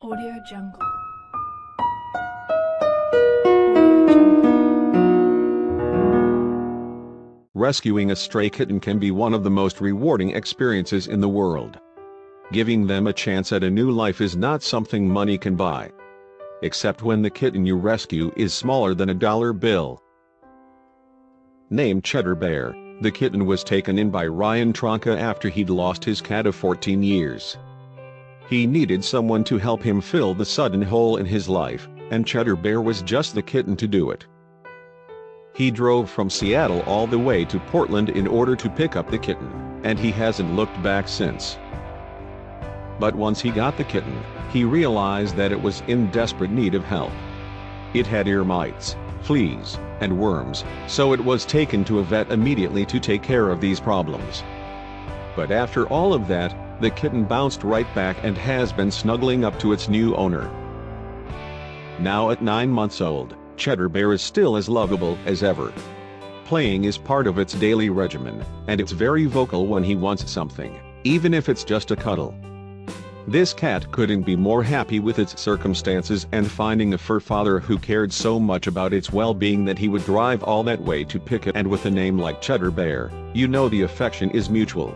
Audio Jungle. Audio Jungle. Rescuing a stray kitten can be one of the most rewarding experiences in the world. Giving them a chance at a new life is not something money can buy. Except when the kitten you rescue is smaller than a dollar bill. Named Cheddar Bear, the kitten was taken in by Ryan Tronka after he'd lost his cat of 14 years. He needed someone to help him fill the sudden hole in his life, and Cheddar Bear was just the kitten to do it. He drove from Seattle all the way to Portland in order to pick up the kitten, and he hasn't looked back since. But once he got the kitten, he realized that it was in desperate need of help. It had ear mites, fleas, and worms, so it was taken to a vet immediately to take care of these problems. But after all of that, the kitten bounced right back and has been snuggling up to its new owner. Now at 9 months old, Cheddar Bear is still as lovable as ever. Playing is part of its daily regimen, and it's very vocal when he wants something, even if it's just a cuddle. This cat couldn't be more happy with its circumstances and finding a fur father who cared so much about its well-being that he would drive all that way to pick it, and with a name like Cheddar Bear, you know the affection is mutual.